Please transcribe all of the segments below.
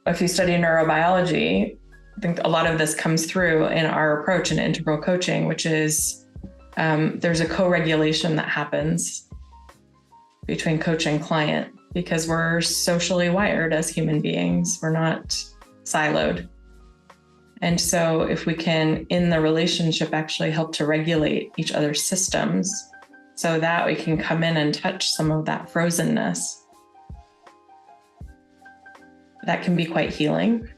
if you study neurobiology, I think a lot of this comes through in our approach in integral coaching, which is there's a co-regulation that happens between coach and client because we're socially wired as human beings. We're not siloed. And so if we can, in the relationship, actually help to regulate each other's systems so that we can come in and touch some of that frozenness, that can be quite healing.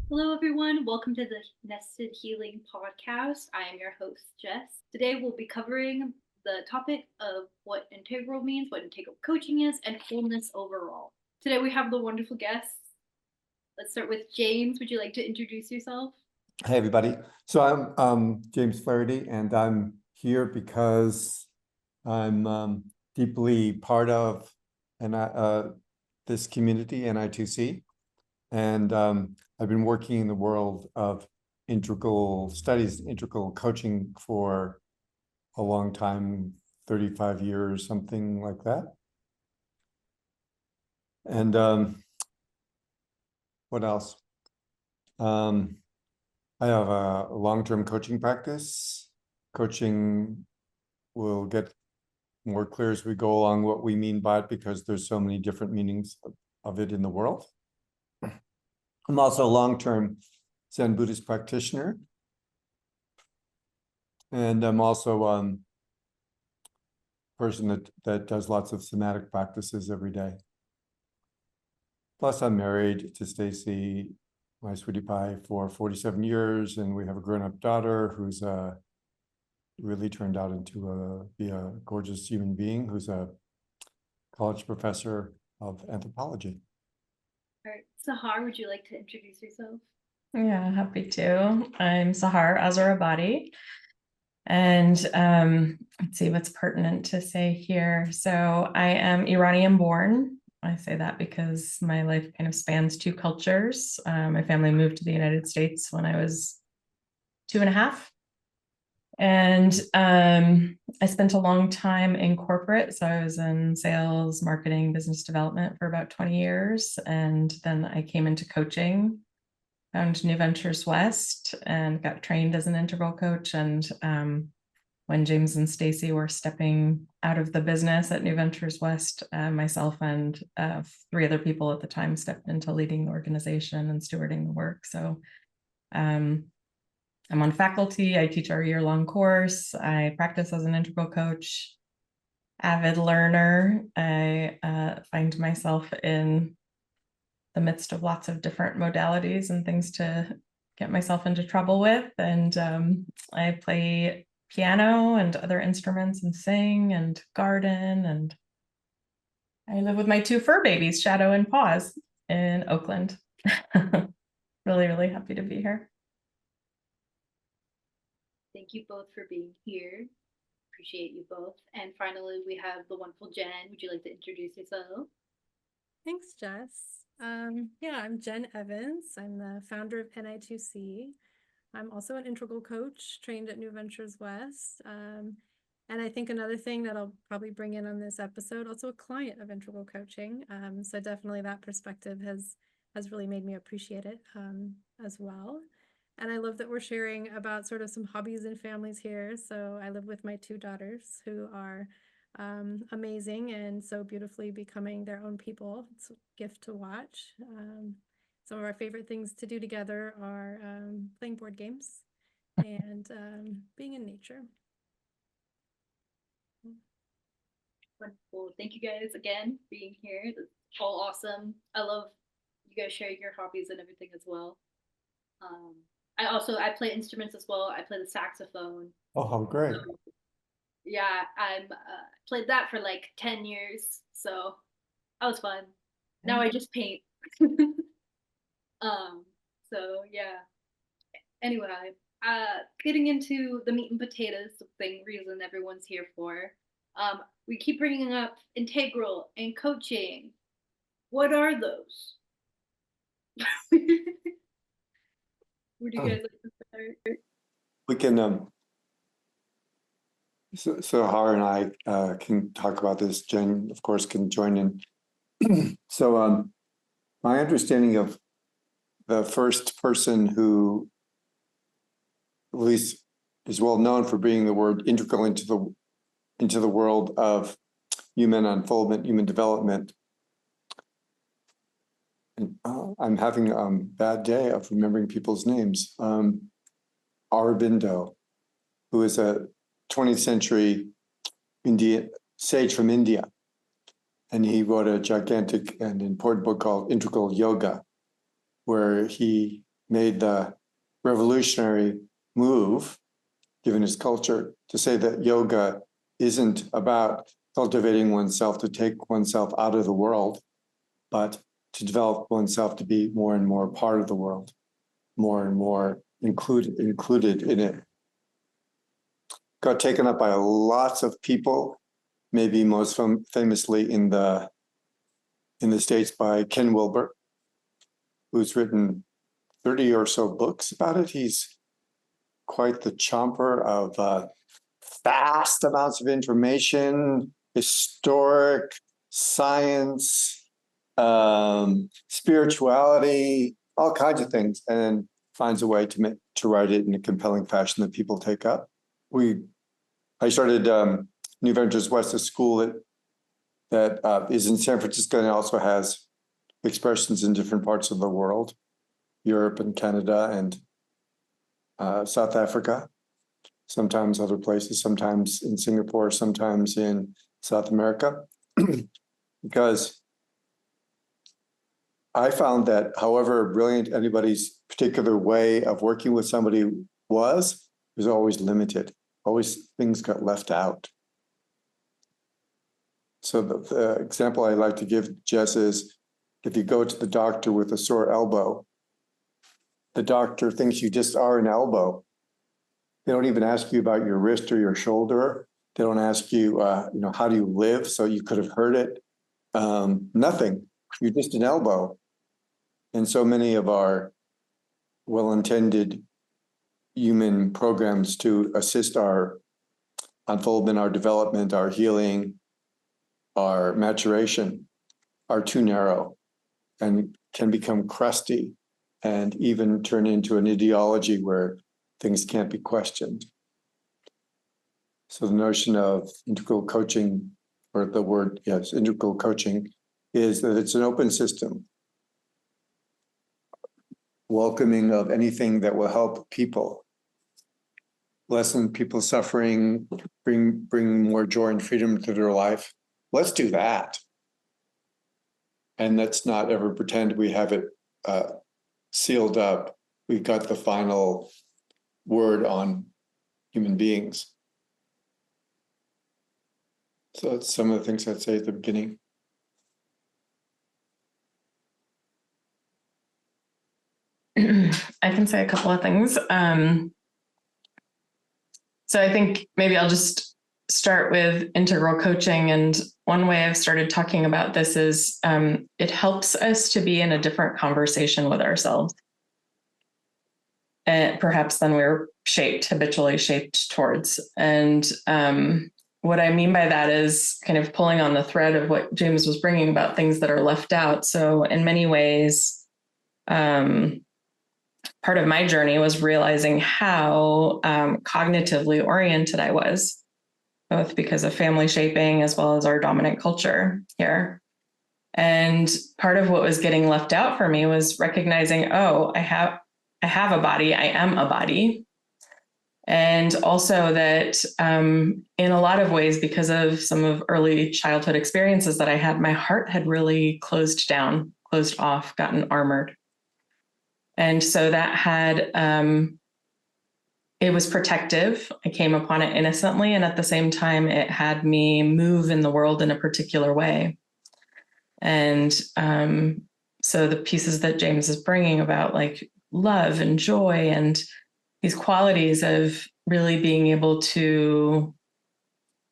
Hello, everyone. Welcome to the Nested Healing Podcast. I am your host, Jess. Today, we'll be covering the topic of what integral means, what integral coaching is, and wholeness overall. Today, we have the wonderful guests. Let's start with James. Would you like to introduce yourself? Hey, everybody. So I'm James Flaherty, and I'm here because I'm deeply part of this community, NI2C, and I've been working in the world of integral studies, integral coaching for a long time, 35 years, something like that. And what else? I have a long-term coaching practice. Coaching will get more clear as we go along what we mean by it, because there's so many different meanings of it in the world. I'm also a long-term Zen Buddhist practitioner. And I'm also a person that does lots of somatic practices every day. Plus, I'm married to Stacy, my sweetie pie, for 47 years, and we have a grown-up daughter who's really turned out into be a gorgeous human being who's a college professor of anthropology. All right, Sahar, would you like to introduce yourself? Yeah, happy to. I'm Sahar Azarabadi. And let's see what's pertinent to say here. So I am Iranian born. I say that because my life kind of spans two cultures. My family moved to the United States when I was 2.5. And I spent a long time in corporate. So I was in sales, marketing, business development for about 20 years. And then I came into coaching, found New Ventures West, and got trained as an integral coach. And when James and Stacy were stepping out of the business at New Ventures West, myself and 3 other people at the time stepped into leading the organization and stewarding the work. So I'm on faculty. I teach our year-long course. I practice as an integral coach, avid learner. I find myself in the midst of lots of different modalities and things to get myself into trouble with. And I play piano and other instruments and sing and garden. And I live with my 2 fur babies, Shadow and Paws, in Oakland. Really, really happy to be here. Thank you both for being here. Appreciate you both. And finally, we have the wonderful Jen. Would you like to introduce yourself? Thanks, Jess. Yeah, I'm Jen Evans. I'm the founder of NI2C. I'm also an integral coach trained at New Ventures West. And I think another thing that I'll probably bring in on this episode, also a client of integral coaching. So definitely that perspective has really made me appreciate it as well. And I love that we're sharing about sort of some hobbies and families here. So I live with my 2 daughters who are amazing and so beautifully becoming their own people. It's a gift to watch. Some of our favorite things to do together are playing board games and being in nature. Wonderful. Thank you guys again for being here. That's all awesome. I love you guys sharing your hobbies and everything as well. I play instruments as well. I play the saxophone. Oh, how great. Yeah, I played that for like 10 years. So that was fun. Now I just paint. So yeah. Anyway, getting into the meat and potatoes, the reason everyone's here for. We keep bringing up integral and coaching. What are those? Where do you guys like to start? We can, Sahar and I can talk about this. Jen, of course, can join in. So my understanding of the first person who at least is well known for being the word integral into the world of human unfoldment, human development. And, I'm having a bad day of remembering people's names. Aurobindo, who is a 20th century sage from India. And he wrote a gigantic and important book called Integral Yoga, where he made the revolutionary move, given his culture, to say that yoga isn't about cultivating oneself to take oneself out of the world, but to develop oneself to be more and more part of the world, more and more included in it. Got taken up by lots of people, maybe most famously in the States by Ken Wilber, who's written 30 or so books about it. He's quite the chomper of vast amounts of information, historic, science, spirituality, all kinds of things, and then finds a way to write it in a compelling fashion that people take up. I started New Ventures West, a school that is in San Francisco and also has expressions in different parts of the world, Europe and Canada and South Africa, sometimes other places, sometimes in Singapore, sometimes in South America, because I found that however brilliant anybody's particular way of working with somebody was always limited. Always things got left out. So the example I like to give, Jess, is if you go to the doctor with a sore elbow, the doctor thinks you just are an elbow. They don't even ask you about your wrist or your shoulder. They don't ask you, how do you live? So you could have hurt it. Nothing. You're just an elbow. And so many of our well-intended human programs to assist our unfoldment, our development, our healing, our maturation are too narrow and can become crusty and even turn into an ideology where things can't be questioned. So the notion of integral coaching, or the word, yes, integral coaching, is that it's an open system, welcoming of anything that will help people, lessen people's suffering, bring more joy and freedom to their life. Let's do that. And let's not ever pretend we have it sealed up. We've got the final word on human beings. So that's some of the things I'd say at the beginning. I can say a couple of things. So I think maybe I'll just start with integral coaching. And one way I've started talking about this is it helps us to be in a different conversation with ourselves. Perhaps than we're habitually shaped towards. And what I mean by that is kind of pulling on the thread of what James was bringing about things that are left out. So in many ways, part of my journey was realizing how cognitively oriented I was, both because of family shaping as well as our dominant culture here. And part of what was getting left out for me was recognizing, oh, I have a body, I am a body. And also that in a lot of ways, because of some of early childhood experiences that I had, my heart had really closed down, closed off, gotten armored. And so that had, it was protective. I came upon it innocently. And at the same time, it had me move in the world in a particular way. And so the pieces that James is bringing about, like love and joy and these qualities of really being able to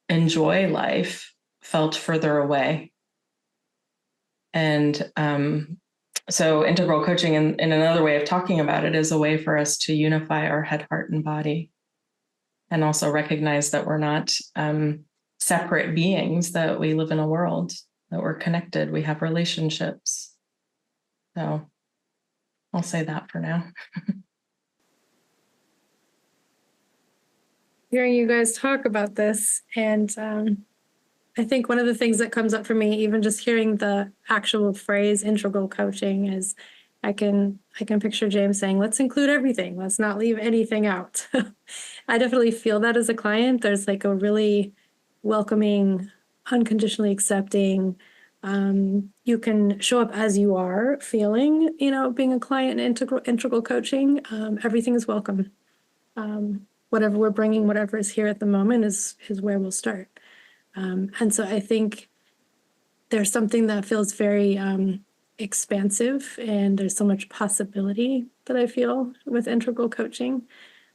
enjoy life, felt further away. And So integral coaching, in another way of talking about it, is a way for us to unify our head, heart, and body, and also recognize that we're not separate beings, that we live in a world, that we're connected, we have relationships. So I'll say that for now. Hearing you guys talk about this, and I think one of the things that comes up for me, even just hearing the actual phrase integral coaching, is I can picture James saying, let's include everything. Let's not leave anything out. I definitely feel that as a client. There's like a really welcoming, unconditionally accepting, you can show up as you are feeling, being a client in integral coaching. Everything is welcome. Whatever we're bringing, whatever is here at the moment is where we'll start. And so I think there's something that feels very expansive, and there's so much possibility that I feel with integral coaching.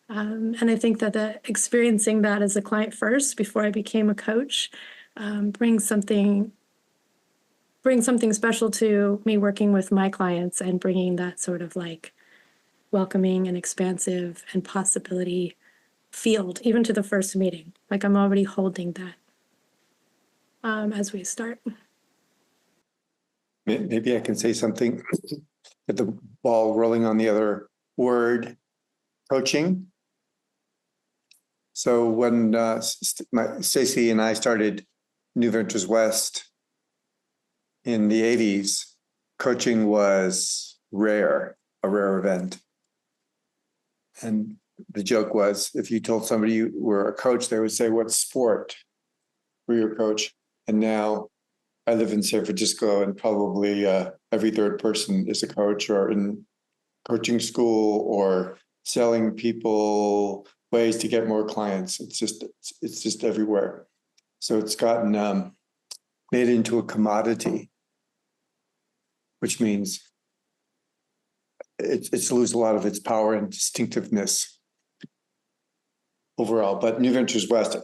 And I think that experiencing that as a client first before I became a coach brings something special to me working with my clients, and bringing that sort of like welcoming and expansive and possibility field, even to the first meeting. Like I'm already holding that as we start. Maybe I can say something, get the ball rolling on the other word, coaching. So when Stacey and I started New Ventures West in the 80s, coaching was a rare event. And the joke was, if you told somebody you were a coach, they would say, what sport were you a coach? And now I live in San Francisco, and probably every third person is a coach, or in coaching school, or selling people ways to get more clients. It's just everywhere. So it's gotten made into a commodity, which means it's lose a lot of its power and distinctiveness overall. But New Ventures West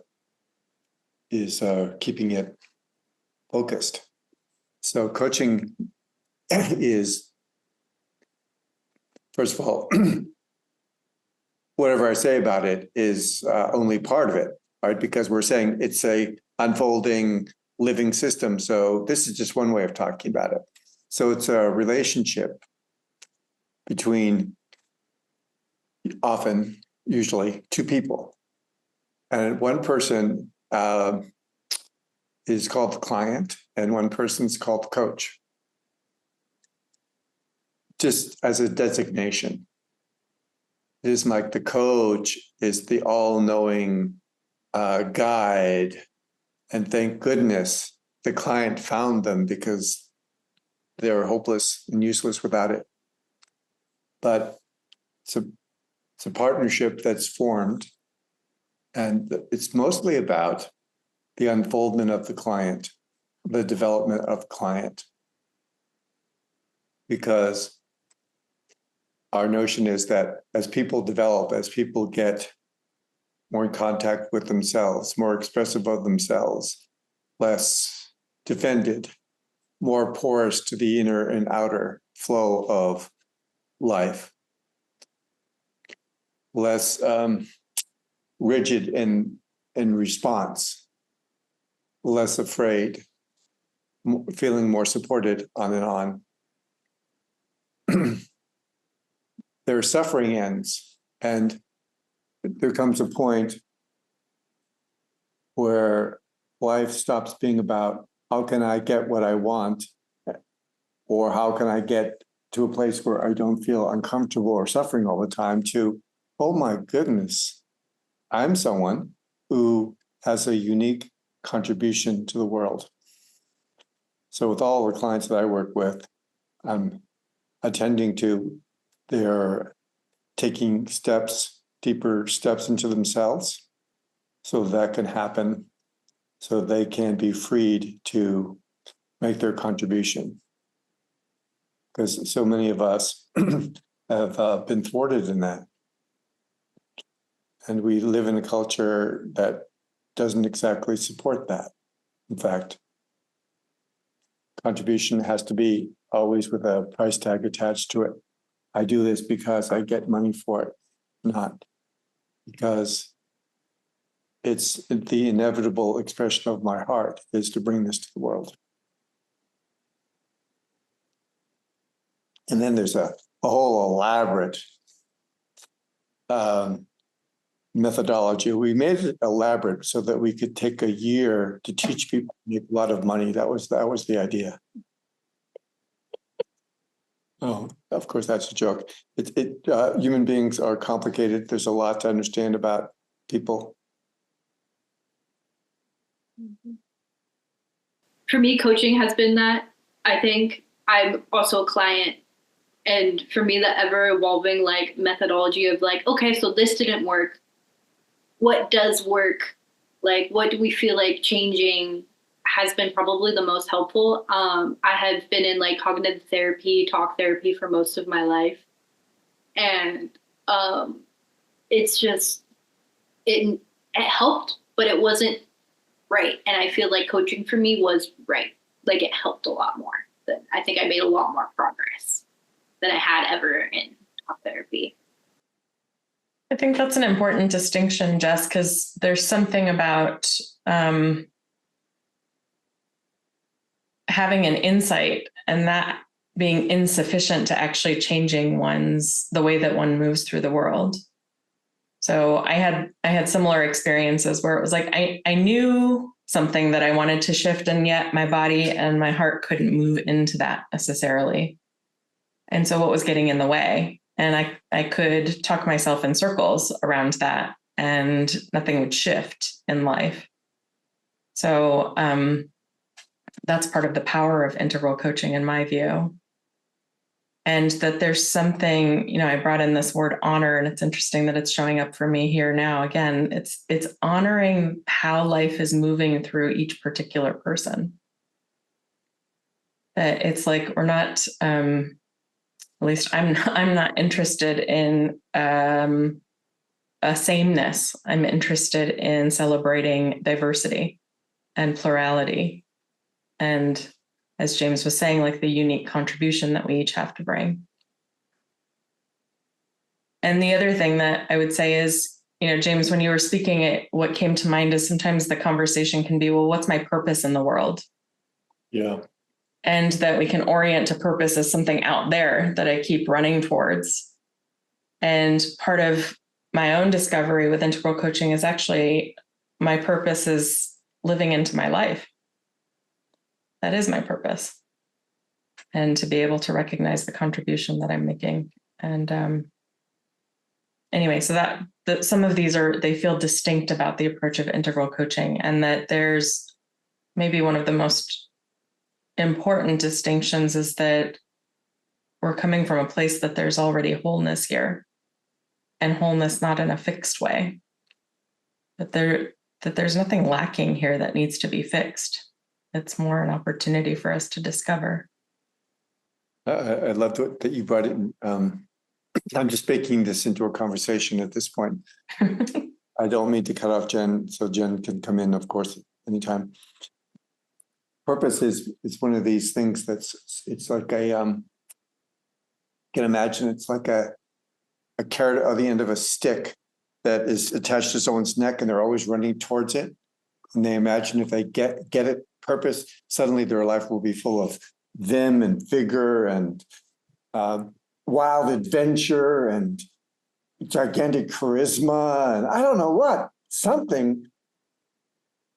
is keeping it focused. So coaching is, first of all, whatever I say about it is only part of it, right? Because we're saying it's a unfolding living system. So this is just one way of talking about it. So it's a relationship between usually two people. And one person is called the client, and one person's called the coach. Just as a designation. It is like the coach is the all-knowing guide, and thank goodness the client found them, because they were hopeless and useless without it. But it's a partnership that's formed, and it's mostly about the unfoldment of the client, the development of the client. Because our notion is that as people develop, as people get more in contact with themselves, more expressive of themselves, less defended, more porous to the inner and outer flow of life, less rigid in response, less afraid, feeling more supported, on and on. Their suffering ends, and there comes a point where life stops being about how can I get what I want, or how can I get to a place where I don't feel uncomfortable or suffering all the time, to, oh my goodness, I'm someone who has a unique contribution to the world. So with all the clients that I work with, I'm attending to their taking steps, deeper steps into themselves, so that can happen, so they can be freed to make their contribution. Because so many of us have been thwarted in that. And we live in a culture that doesn't exactly support that. In fact, contribution has to be always with a price tag attached to it. I do this because I get money for it, not because it's the inevitable expression of my heart is to bring this to the world. And then there's a whole elaborate methodology. We made it elaborate so that we could take a year to teach people to make a lot of money. That was the idea. Oh, of course, that's a joke. Human beings are complicated. There's a lot to understand about people. For me, coaching has been that. I think I'm also a client. And for me, the ever evolving like methodology of like, okay, so this didn't work. What does work? Like, what do we feel like changing has been probably the most helpful. I have been in like cognitive therapy, talk therapy for most of my life. And it's just, it helped, but it wasn't right. And I feel like coaching for me was right. Like it helped a lot more. I think I made a lot more progress than I had ever in talk therapy. I think that's an important distinction, Jess, because there's something about having an insight and that being insufficient to actually changing the way that one moves through the world. So I had similar experiences where it was like I knew something that I wanted to shift, and yet my body and my heart couldn't move into that necessarily. And so what was getting in the way? And I could talk myself in circles around that, and nothing would shift in life. So that's part of the power of integral coaching, in my view. And that there's something, I brought in this word honor, and it's interesting that it's showing up for me here now. Again, it's honoring how life is moving through each particular person. That it's like we're not, at least I'm not interested in a sameness. I'm interested in celebrating diversity and plurality. And as James was saying, like the unique contribution that we each have to bring. And the other thing that I would say is, James, when you were speaking, what came to mind is sometimes the conversation can be, well, what's my purpose in the world? Yeah. And that we can orient to purpose as something out there that I keep running towards. And part of my own discovery with integral coaching is actually my purpose is living into my life. That is my purpose. And to be able to recognize the contribution that I'm making. And anyway, so that some of these they feel distinct about the approach of integral coaching, and that there's maybe one of the most important distinctions is that we're coming from a place that there's already wholeness here, and wholeness not in a fixed way. That there's nothing lacking here that needs to be fixed. It's more an opportunity for us to discover. I loved that you brought it in. I'm just making this into a conversation at this point. I don't mean to cut off Jen, so Jen can come in, of course, anytime. Purpose is one of these things it's like a, you can imagine it's like a carrot on the end of a stick that is attached to someone's neck, and they're always running towards it. And they imagine if they get it, purpose, suddenly their life will be full of vim and vigor and wild adventure and gigantic charisma and I don't know what, something.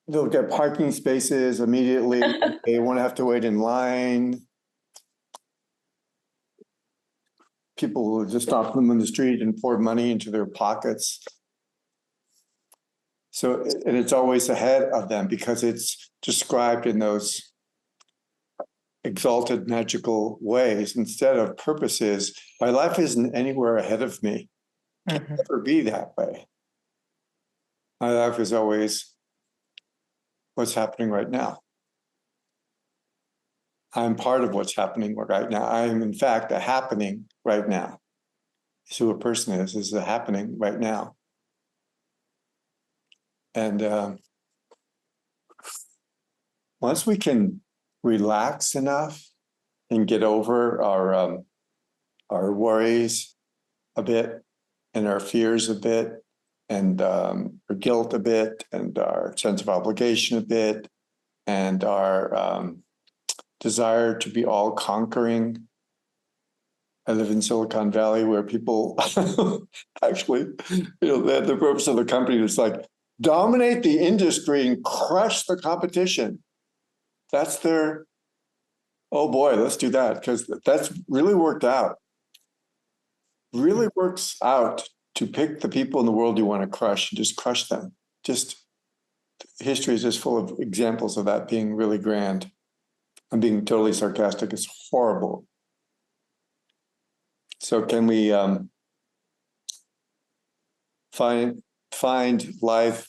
They'll get parking spaces immediately. They won't have to wait in line. People will just stop them on the street and pour money into their pockets. So, and it's always ahead of them because it's described in those exalted, magical ways instead of purposes. My life isn't anywhere ahead of me. It can never be that way. My life is always what's happening right now. I'm part of what's happening right now. I am, in fact, a happening right now. It's who a person is a happening right now. And once we can relax enough and get over our worries a bit, and our fears a bit, and our guilt a bit, and our sense of obligation a bit, and our desire to be all conquering. I live in Silicon Valley, where people actually, the purpose of the company is like dominate the industry and crush the competition. That's their, oh boy, let's do that, because that's really worked out. Really works out to pick the people in the world you want to crush and just crush them. Just history is just full of examples of that being really grand. I'm being totally sarcastic. It's horrible. So can we find life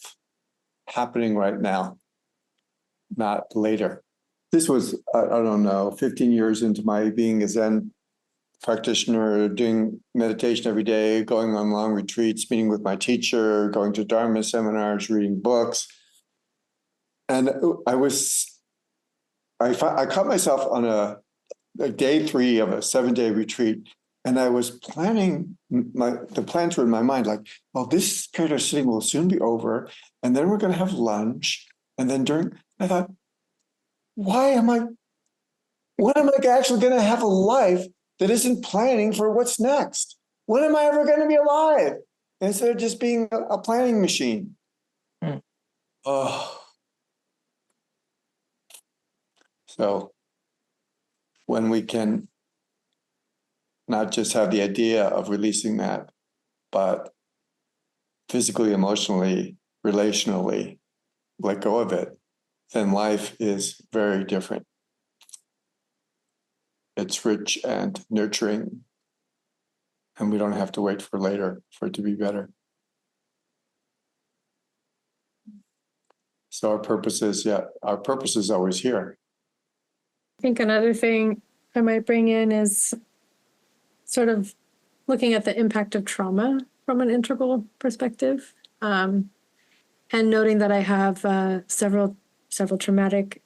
happening right now, not later? This was, I don't know, 15 years into my being a Zen practitioner, doing meditation every day, going on long retreats, meeting with my teacher, going to Dharma seminars, reading books. And I caught myself on a day 3 of a 7-day retreat, and I was planning, the plans were in my mind, like, well, this period of sitting will soon be over, and then we're going to have lunch. And then I thought, when am I actually going to have a life that isn't planning for what's next? When am I ever going to be alive? Instead of just being a planning machine. Oh. So when we can not just have the idea of releasing that, but physically, emotionally, relationally, let go of it, then life is very different. It's rich and nurturing, and we don't have to wait for later for it to be better. So our purpose is always here. I think another thing I might bring in is sort of looking at the impact of trauma from an integral perspective, and noting that I have several traumatic,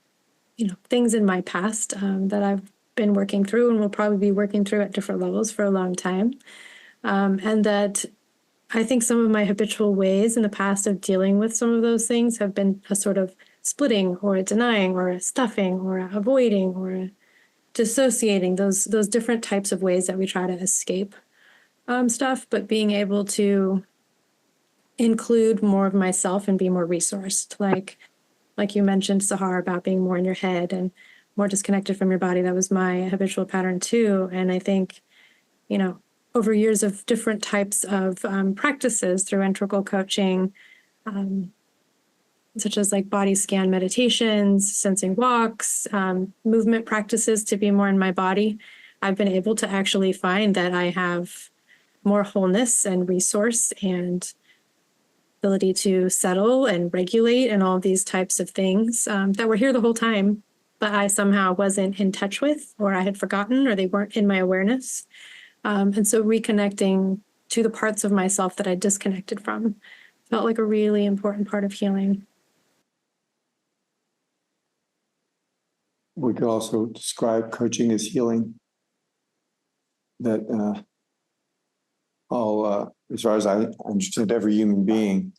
things in my past that I've been working through and will probably be working through at different levels for a long time, and that I think some of my habitual ways in the past of dealing with some of those things have been a sort of splitting or a denying or a stuffing or a avoiding or a dissociating, those different types of ways that we try to escape stuff, but being able to include more of myself and be more resourced, like you mentioned, Sahar, about being more in your head and more disconnected from your body. That was my habitual pattern too. And I think, over years of different types of practices through integral coaching, such as like body scan meditations, sensing walks, movement practices to be more in my body, I've been able to actually find that I have more wholeness and resource and ability to settle and regulate and all of these types of things that were here the whole time, but I somehow wasn't in touch with, or I had forgotten, or they weren't in my awareness. And so reconnecting to the parts of myself that I disconnected from felt like a really important part of healing. We could also describe coaching as healing. That as far as I understand, every human being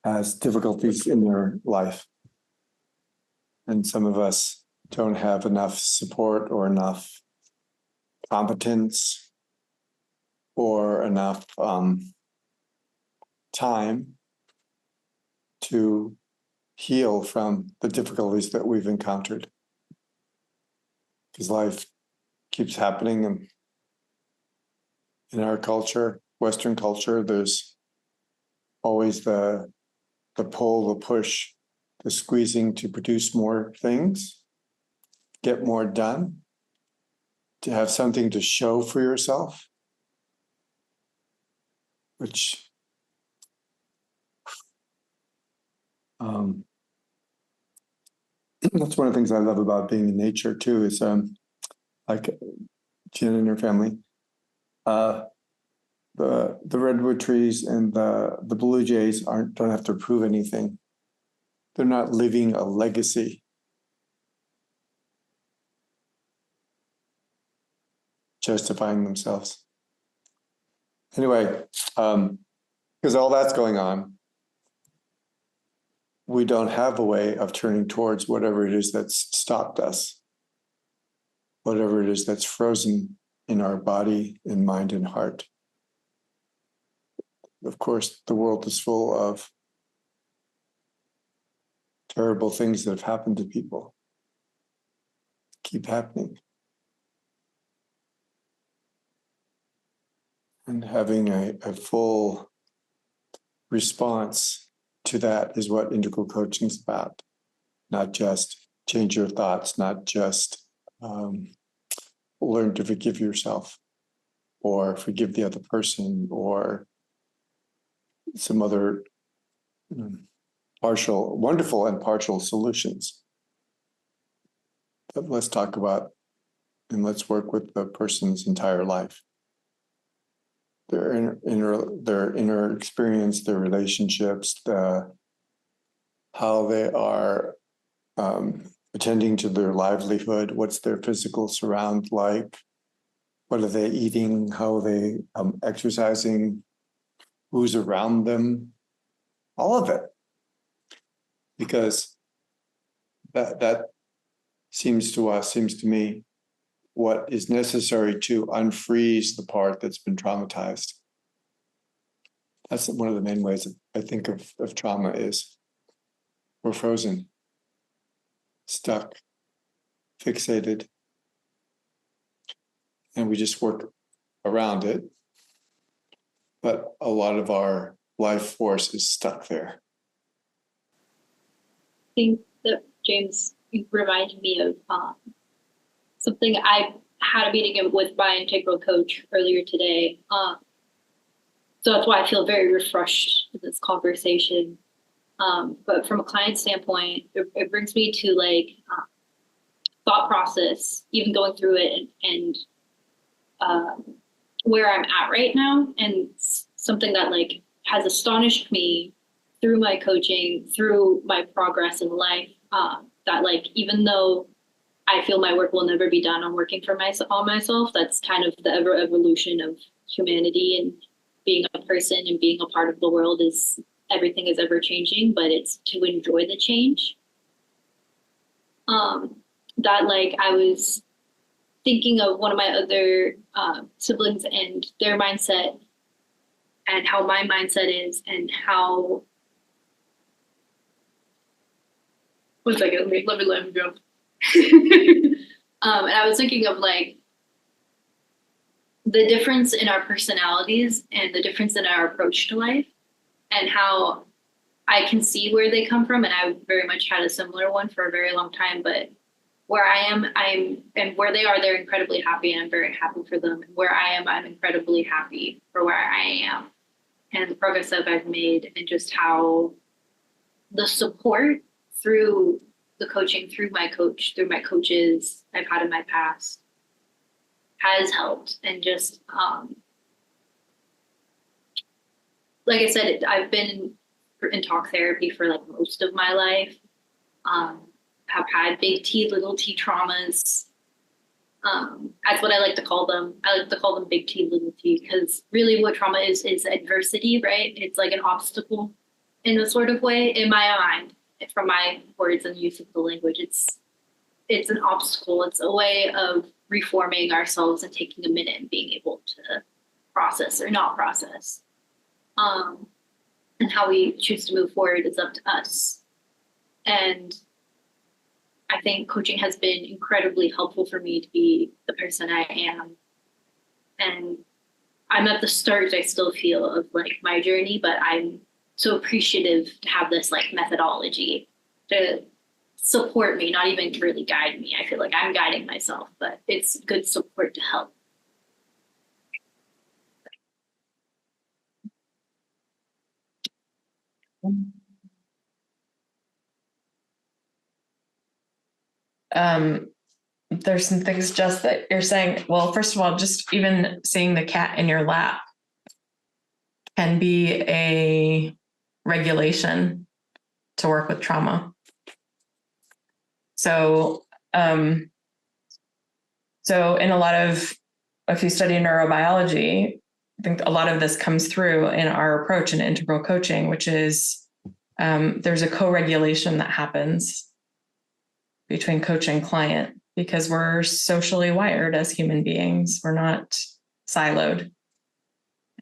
has difficulties in their life. And some of us don't have enough support or enough competence or enough time to heal from the difficulties that we've encountered. Because life keeps happening, and in our culture, Western culture, there's always the pull, the push, the squeezing to produce more things, get more done, to have something to show for yourself, which that's one of the things I love about being in nature too, is like Jen and her family, the redwood trees and the blue jays don't have to prove anything. They're not living a legacy. justifying themselves. Anyway, because all that's going on, we don't have a way of turning towards whatever it is that's stopped us, whatever it is that's frozen in our body, in mind, and heart. Of course, the world is full of terrible things that have happened to people, keep happening. And having a full response to that is what integral coaching is about. Not just change your thoughts, not just learn to forgive yourself or forgive the other person or some other wonderful and partial solutions. But let's talk about and let's work with the person's entire life. Their inner experience, their relationships, how they are attending to their livelihood, what's their physical surround like, what are they eating, how are they exercising, who's around them, all of it. Because that seems to me, what is necessary to unfreeze the part that's been traumatized. That's one of the main ways I think of trauma is we're frozen, stuck, fixated, and we just work around it. But a lot of our life force is stuck there. I think that James reminded me of something I had a meeting with my integral coach earlier today. So that's why I feel very refreshed in this conversation. But from a client standpoint, it brings me to like thought process, even going through it and where I'm at right now. And something that like has astonished me through my coaching, through my progress in life, that like, even though I feel my work will never be done on working for on myself, that's kind of the evolution of humanity, and being a person and being a part of the world is everything is ever changing, but it's to enjoy the change. That like I was thinking of one of my other siblings and their mindset and how my mindset is and how. One second, let me go. And I was thinking of like the difference in our personalities and the difference in our approach to life and how I can see where they come from. And I very much had a similar one for a very long time, but where I am, and where they are, they're incredibly happy and I'm very happy for them. And where I am, I'm incredibly happy for where I am and the progress that I've made and just how the support through the coaching, through my coach, through my coaches I've had in my past has helped. And just, like I said, I've been in talk therapy for like most of my life. Have had big T, little t traumas. That's what I like to call them. I like to call them big T, little t, because really what trauma is adversity, right? It's like an obstacle in a sort of way, in my mind, from my words and use of the language. It's an obstacle. It's a way of reforming ourselves and taking a minute and being able to process or not process. And how we choose to move forward is up to us. And I think coaching has been incredibly helpful for me to be the person I am. And I'm at the start, I still feel, of like my journey, but I'm so appreciative to have this like methodology to support me, not even to really guide me. I feel like I'm guiding myself, but it's good support to help. There's some things just that you're saying. Well, first of all, just even seeing the cat in your lap can be a regulation to work with trauma. So in a lot of if you study neurobiology, I think a lot of this comes through in our approach in integral coaching, which is there's a co-regulation that happens between coach and client because we're socially wired as human beings. We're not siloed.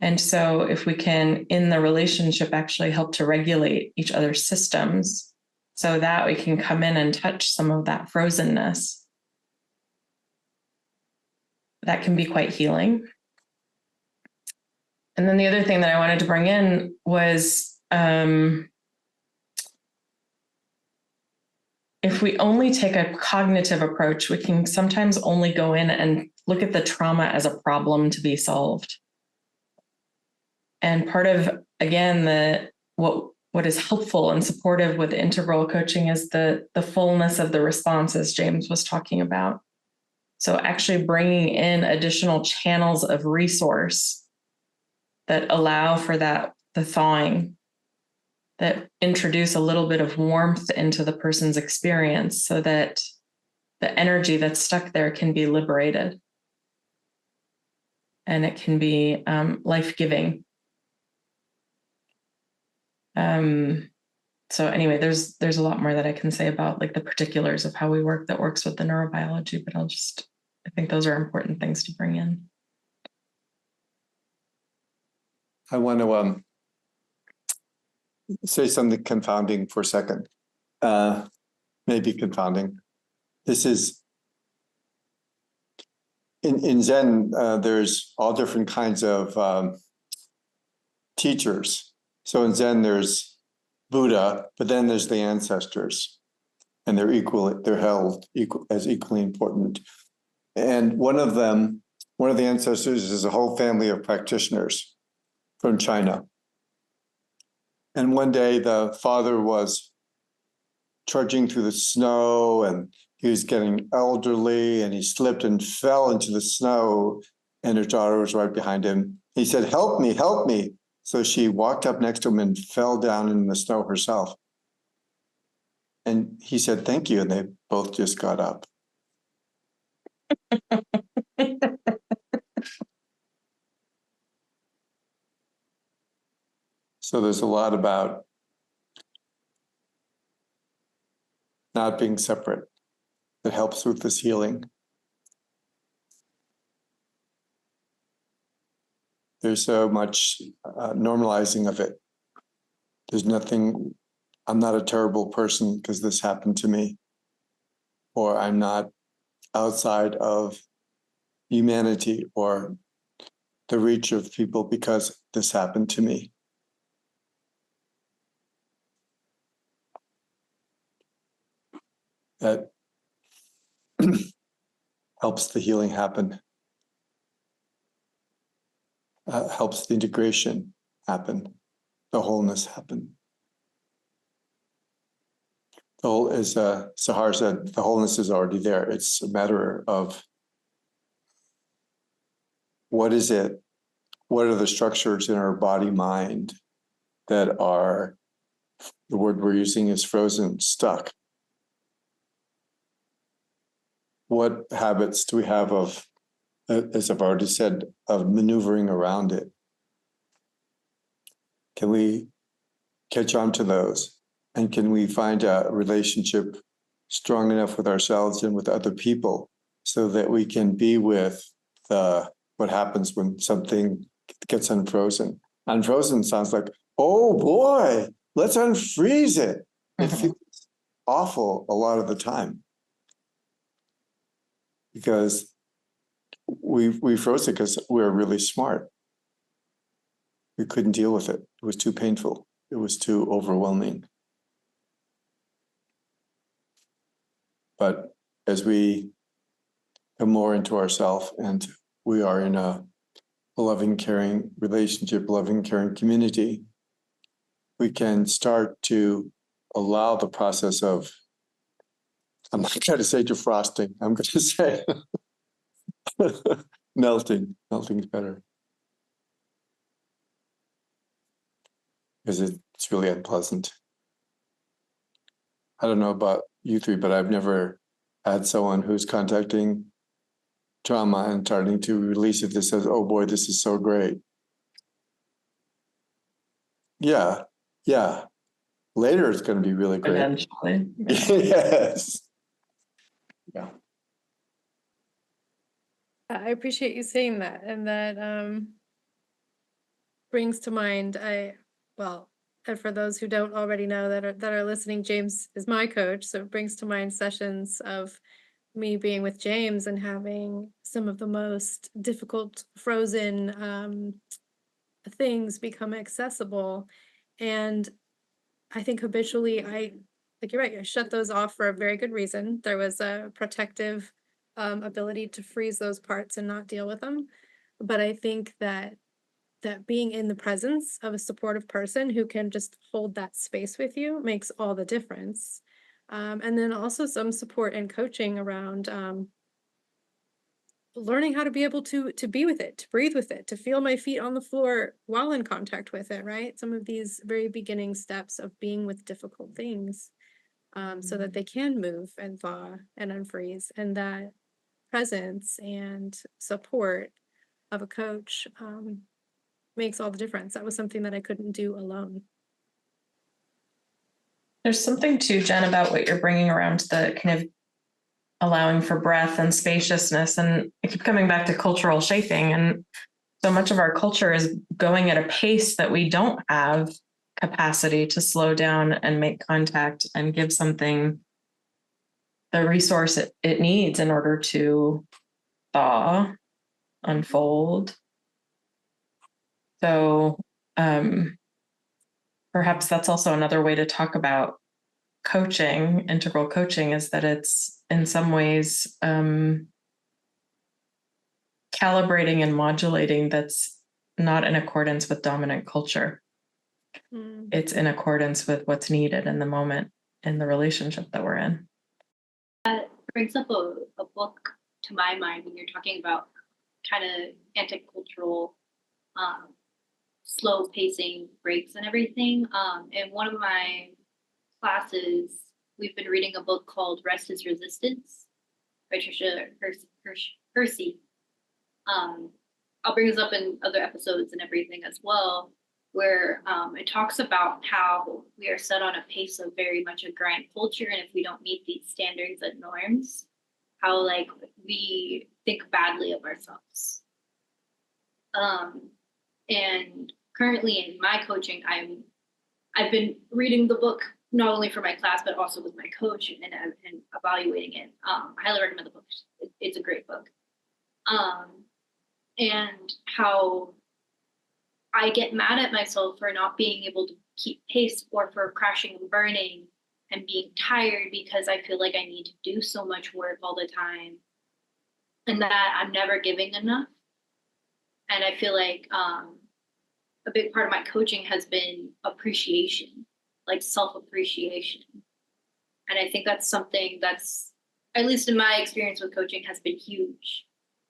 And so if we can, in the relationship, actually help to regulate each other's systems so that we can come in and touch some of that frozenness, that can be quite healing. And then the other thing that I wanted to bring in was if we only take a cognitive approach, we can sometimes only go in and look at the trauma as a problem to be solved. And part of, again, what is helpful and supportive with integral coaching is the fullness of the responses James was talking about. So actually bringing in additional channels of resource that allow for the thawing, that introduce a little bit of warmth into the person's experience so that the energy that's stuck there can be liberated. And it can be life-giving. So anyway, there's a lot more that I can say about like the particulars of how we work that works with the neurobiology, but I think those are important things to bring in. I want to say something confounding for a second. Maybe confounding. This is in Zen, there's all different kinds of teachers. So in Zen, there's Buddha, but then there's the ancestors, and they're held as equally important. And one of the ancestors is a whole family of practitioners from China. And one day the father was trudging through the snow and he was getting elderly and he slipped and fell into the snow and his daughter was right behind him. He said, "Help me, help me." So she walked up next to him and fell down in the snow herself. And he said, "Thank you." And they both just got up. So there's a lot about not being separate that helps with this healing. There's so much normalizing of it. There's nothing, I'm not a terrible person because this happened to me, or I'm not outside of humanity or the reach of people because this happened to me. That helps the healing happen, helps the integration happen, the wholeness happen. The whole, as Sahar said, the wholeness is already there. It's a matter of what is it? What are the structures in our body mind that are, the word we're using is frozen, stuck? What habits do we have of, as I've already said, of maneuvering around it? Can we catch on to those? And can we find a relationship strong enough with ourselves and with other people so that we can be with what happens when something gets unfrozen? Unfrozen sounds like, oh boy, let's unfreeze it. It feels awful a lot of the time because we froze it because we were really smart. We couldn't deal with it. It was too painful. It was too overwhelming. But as we come more into ourselves and we are in a loving, caring relationship, loving, caring community, we can start to allow the process of, I'm not going to say defrosting, I'm going to say melting. Melting is better. Because it's really unpleasant. I don't know about you three, but I've never had someone who's contacting trauma and starting to release it, this says, oh boy, this is so great. Yeah. Later it's going to be really great. Eventually. Yeah. Yes. Yeah. I appreciate you saying that, and that brings to mind, and for those who don't already know that are listening, James is my coach, so it brings to mind sessions of me being with James and having some of the most difficult frozen things become accessible. And I think habitually like you're right, I shut those off for a very good reason. There was a protective ability to freeze those parts and not deal with them. But I think that being in the presence of a supportive person who can just hold that space with you makes all the difference. And then also some support and coaching around learning how to be able to be with it, to breathe with it, to feel my feet on the floor while in contact with it, right? Some of these very beginning steps of being with difficult things, so that they can move and thaw and unfreeze, and that presence and support of a coach makes all the difference. That was something that I couldn't do alone. There's something too, Jen, about what you're bringing around the kind of allowing for breath and spaciousness. And I keep coming back to cultural shaping. And so much of our culture is going at a pace that we don't have capacity to slow down and make contact and give something the resource it needs in order to thaw, unfold. So perhaps that's also another way to talk about coaching, integral coaching, is that it's in some ways calibrating and modulating that's not in accordance with dominant culture. It's in accordance with what's needed in the moment in the relationship that we're in. That brings up a book to my mind when you're talking about kind of anti-cultural slow pacing breaks and everything. In one of my classes, we've been reading a book called Rest is Resistance by Tricia Hersey. I'll bring this up in other episodes and everything as well, where it talks about how we are set on a pace of very much a grind culture, and if we don't meet these standards and norms, how like we think badly of ourselves. And currently in my coaching, I've been reading the book not only for my class but also with my coach and evaluating it. I highly recommend the book. It's a great book. And how I get mad at myself for not being able to keep pace, or for crashing and burning and being tired because I feel like I need to do so much work all the time, and that I'm never giving enough. And I feel like a big part of my coaching has been appreciation, like self-appreciation. And I think that's something that's, at least in my experience with coaching, has been huge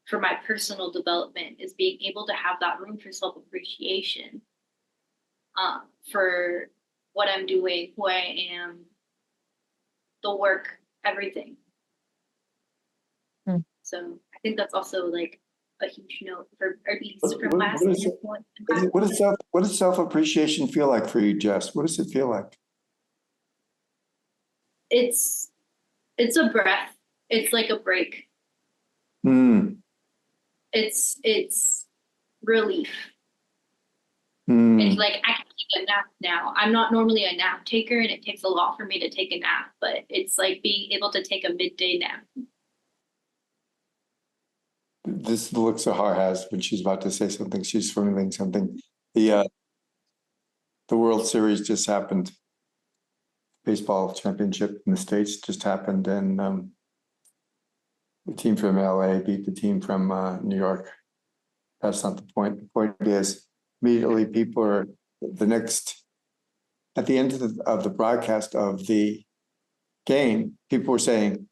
for my personal development, is being able to have that room for self-appreciation for what I'm doing, who I am, the work, everything. So I think that's also like a huge note for, or at least from my standpoint. What does self-appreciation feel like for you, Jess? What does it feel like? It's a breath. It's like a break. It's relief. It's like I can take a nap now. I'm not normally a nap taker, and it takes a lot for me to take a nap, but it's like being able to take a midday nap. This look Sahar has when she's about to say something, she's feeling something. The World Series just happened. Baseball championship in the States just happened, and the team from LA beat the team from New York. That's not the point. The point is, immediately people are at the end of the broadcast of the game, people were saying,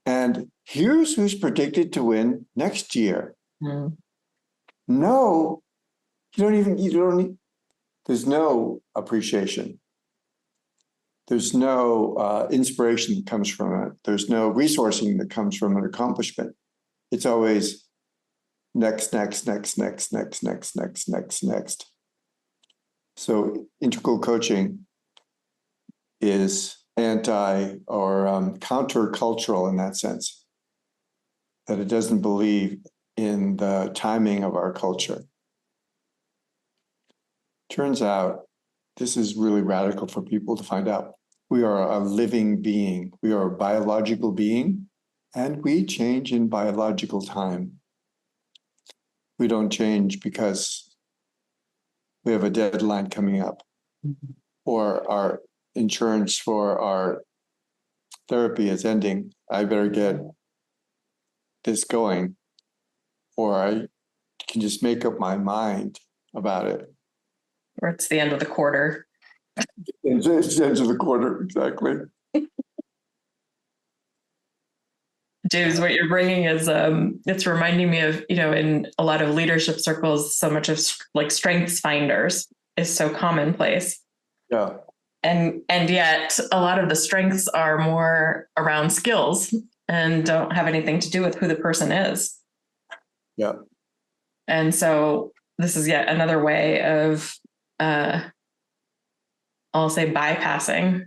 and here's who's predicted to win next year. No, there's no appreciation. There's no inspiration that comes from it. There's no resourcing that comes from an accomplishment. It's always next, next, next, next, next, next, next, next, next. So integral coaching is anti or countercultural in that sense, that it doesn't believe in the timing of our culture. Turns out this is really radical for people to find out. We are a living being. We are a biological being, and we change in biological time. We don't change because we have a deadline coming up, or our insurance for our therapy is ending. I better get this going, or I can just make up my mind about it. Or it's the end of the quarter. It's the end of the quarter, exactly. James, what you're bringing is it's reminding me of, in a lot of leadership circles, so much of like strengths finders is so commonplace. Yeah. And yet a lot of the strengths are more around skills and don't have anything to do with who the person is. Yeah. And so this is yet another way of I'll say bypassing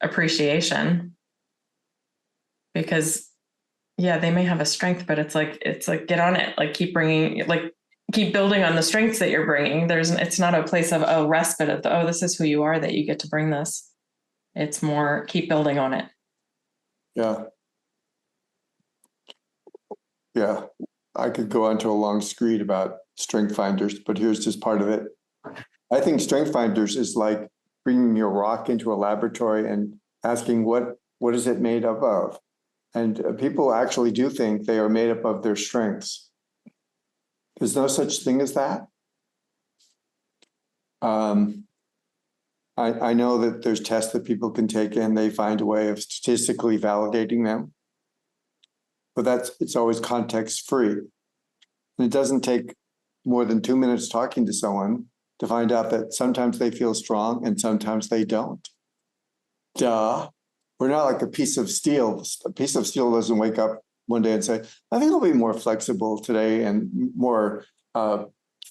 appreciation, because they may have a strength, but it's like get on it, like keep building on the strengths that you're bringing. It's not a place of respite of this is who you are, that you get to bring this. It's more keep building on it. Yeah. Yeah. I could go on to a long screed about strength finders, but here's just part of it. I think strength finders is like bringing your rock into a laboratory and asking what is it made up of? And people actually do think they are made up of their strengths. There's no such thing as that. I know that there's tests that people can take and they find a way of statistically validating them, but it's always context free. And it doesn't take more than 2 minutes talking to someone to find out that sometimes they feel strong and sometimes they don't. Duh. We're not like a piece of steel. A piece of steel doesn't wake up one day and say, I think I'll be more flexible today and more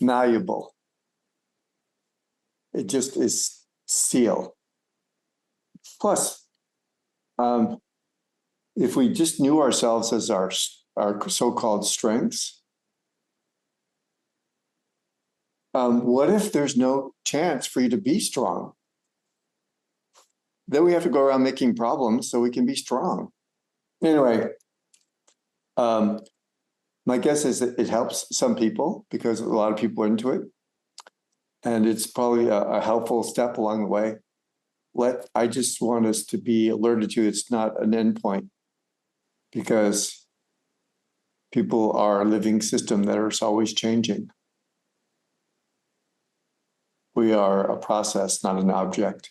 malleable. It just is steel. Plus, if we just knew ourselves as our so-called strengths, what if there's no chance for you to be strong? Then we have to go around making problems so we can be strong. Anyway, my guess is that it helps some people because a lot of people are into it. And it's probably a helpful step along the way. I just want us to be alerted to it's not an endpoint, because people are a living system that is always changing. We are a process, not an object.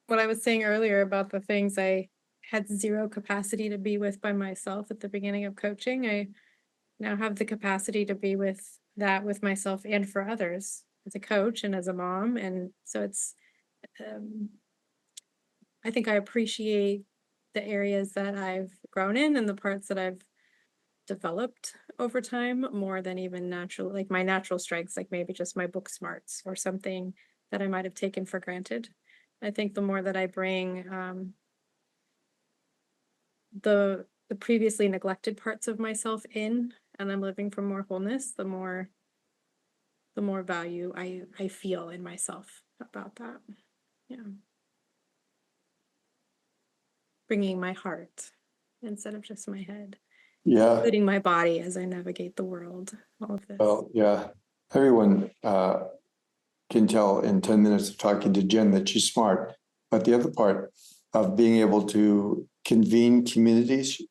What I was saying earlier about the things I had zero capacity to be with by myself at the beginning of coaching, I now have the capacity to be with myself and for others as a coach and as a mom. And so it's, I think I appreciate the areas that I've grown in and the parts that I've developed over time more than even like my natural strengths, like maybe just my book smarts or something that I might have taken for granted. I think the more that I bring the previously neglected parts of myself in, and I'm living for more wholeness, the more value I feel in myself about that. Yeah. Bringing my heart instead of just my head. Yeah. Including my body as I navigate the world, all of this. Well, yeah. Everyone can tell in 10 minutes of talking to Jen that she's smart. But the other part of being able to convene communities,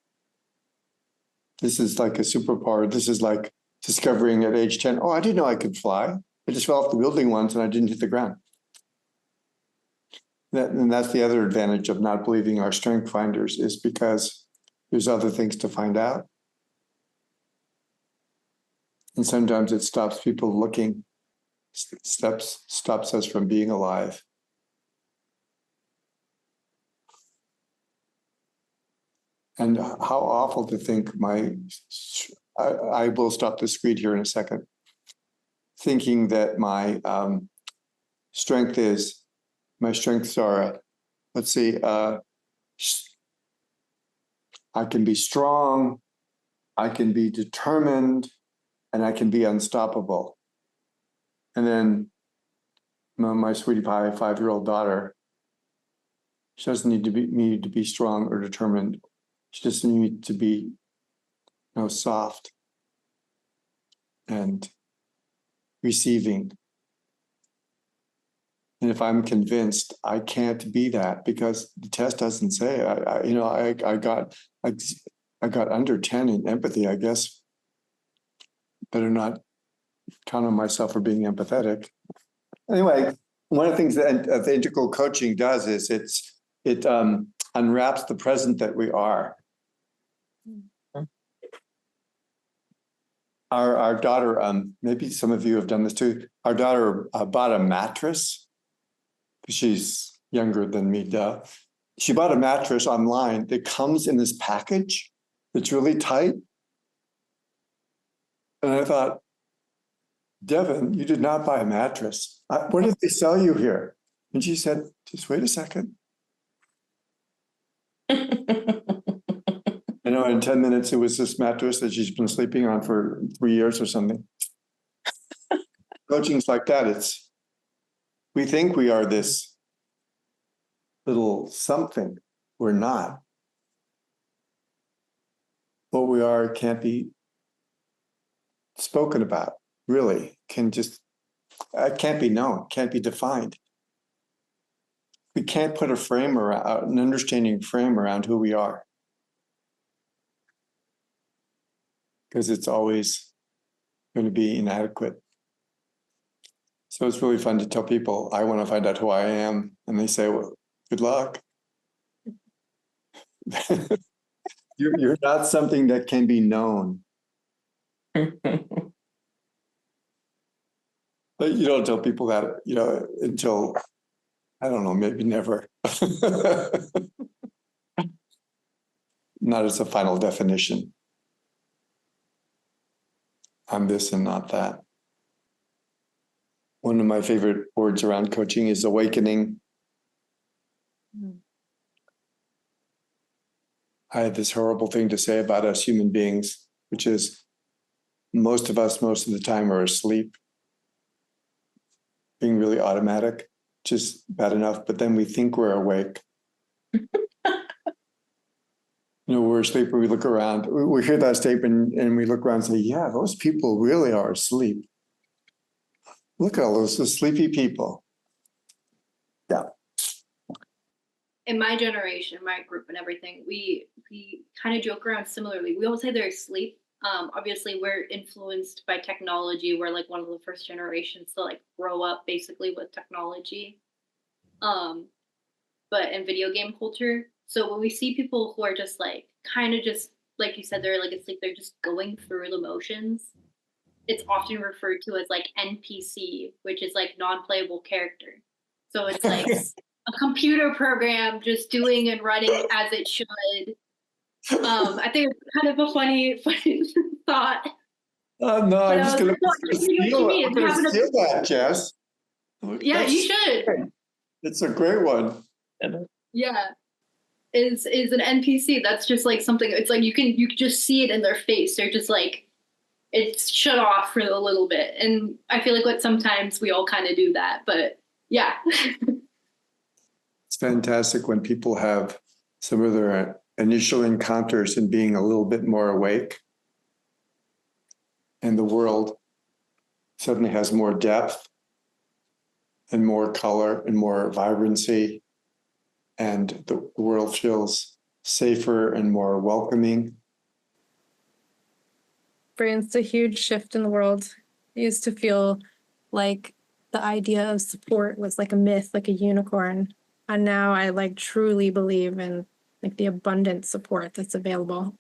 this is like a superpower. This is like discovering at age 10, I didn't know I could fly. I just fell off the building once and I didn't hit the ground. And that's the other advantage of not believing our strength finders, is because there's other things to find out. And sometimes it stops people looking, stops us from being alive. And how awful to think I will stop the screen here in a second. Thinking that my strengths are, let's see, I can be strong, I can be determined, and I can be unstoppable. And then my sweetie pie 5-year-old daughter, she doesn't need me to be strong or determined. She just needs to be, soft and receiving. And if I'm convinced I can't be that because the test doesn't say I got under 10 in empathy, I guess better not count on myself for being empathetic. Anyway, one of the things that the integral coaching does is it unwraps the present that we are. Our daughter, maybe some of you have done this too. Our daughter bought a mattress. She's younger than me, duh. She bought a mattress online that comes in this package that's really tight. And I thought, Devin, you did not buy a mattress. What did they sell you here? And she said, just wait a second. In 10 minutes, it was this mattress that she's been sleeping on for 3 years or something. Coaching's like that. We think we are this little something. We're not. What we are can't be spoken about, really. It can't be known, can't be defined. We can't put an understanding frame around who we are. Because it's always going to be inadequate. So it's really fun to tell people, I want to find out who I am. And they say, well, good luck. You're not something that can be known. But you don't tell people that, until, I don't know, maybe never. Not as a final definition. I'm this and not that. One of my favorite words around coaching is awakening. I had this horrible thing to say about us human beings, which is most of us, most of the time, are asleep, being really automatic, which is bad enough, but then we think we're awake. We're asleep and we look around, we hear that statement and we look around and say, yeah, those people really are asleep. Look at all those sleepy people. Yeah. In my generation, my group and everything, we kind of joke around similarly. We always say they're asleep. Obviously, we're influenced by technology. We're like one of the first generations to like grow up basically with technology. But in video game culture. So when we see people who are just like, kind of just, like you said, they're like asleep, they're just going through the motions. It's often referred to as like NPC, which is like non-playable character. So it's like a computer program just doing and running as it should. I think it's kind of a funny thought. No, I'm just going to steal that, Jess. Yeah, you should. It's a great one. Yeah. Is an NPC. That's just like something, it's like you can just see it in their face. They're just like, it's shut off for a little bit. And I feel like sometimes we all kind of do that, but yeah. It's fantastic when people have some of their initial encounters in being a little bit more awake. And the world suddenly has more depth and more color and more vibrancy. And the world feels safer and more welcoming. It's a huge shift in the world. I used to feel like the idea of support was like a myth, like a unicorn. And now I like truly believe in like the abundant support that's available.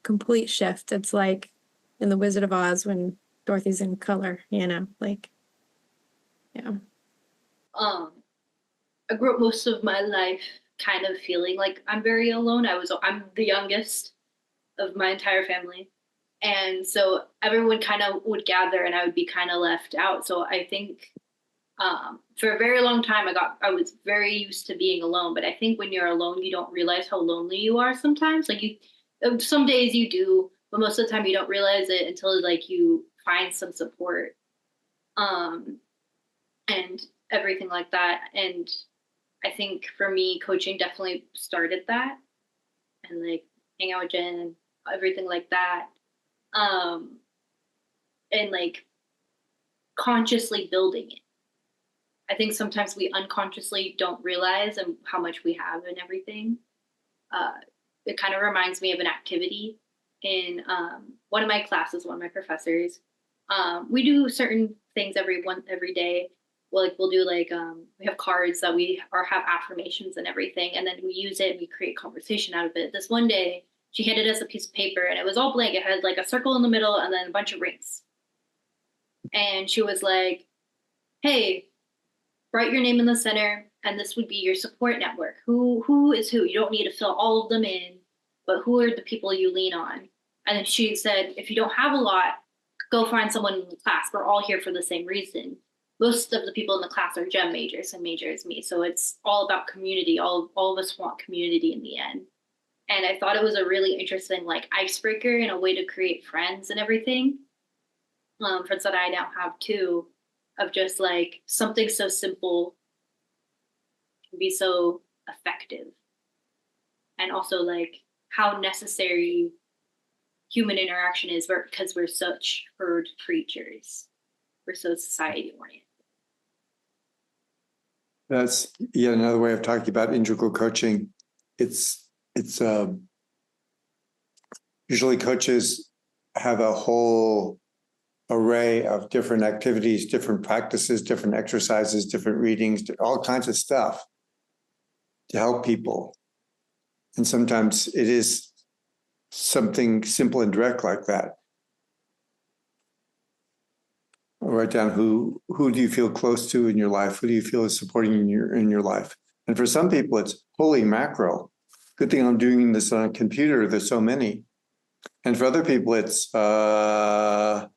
Complete shift. It's like in The Wizard of Oz when Dorothy's in color, like, yeah. I grew up most of my life kind of feeling like I'm very alone. I'm the youngest of my entire family. And so everyone kind of would gather and I would be kind of left out. So I think for a very long time, I was very used to being alone. But I think when you're alone, you don't realize how lonely you are sometimes. Like some days you do, but most of the time you don't realize it until like you find some support, and everything like that. And I think for me, coaching definitely started that, and like hang out with Jen and everything like that. And like consciously building it. I think sometimes we unconsciously don't realize and how much we have and everything. It kind of reminds me of an activity in one of my classes, one of my professors. We do certain things every day. We'll do like we have cards that we have affirmations and everything, and then we use it and we create conversation out of it. This one day, she handed us a piece of paper and it was all blank. It had like a circle in the middle and then a bunch of rings. And she was like, "Hey, write your name in the center, and this would be your support network. Who is who? You don't need to fill all of them in, but who are the people you lean on?" And then she said, "If you don't have a lot, go find someone in the class. We're all here for the same reason." Most of the people in the class are GEM majors, and major is me. So it's all about community. All of us want community in the end. And I thought it was a really interesting like icebreaker and a way to create friends and everything. Friends that I now have too, of just like something so simple can be so effective. And also like how necessary human interaction is because we're such herd creatures. We're so society oriented. That's yet another way of talking about integral coaching. It's usually coaches have a whole array of different activities, different practices, different exercises, different readings, all kinds of stuff to help people. And sometimes it is something simple and direct like that. I'll write down who do you feel close to in your life? Who do you feel is supporting in your life? And for some people, it's holy mackerel. Good thing I'm doing this on a computer. There's so many. And for other people, it's whoa,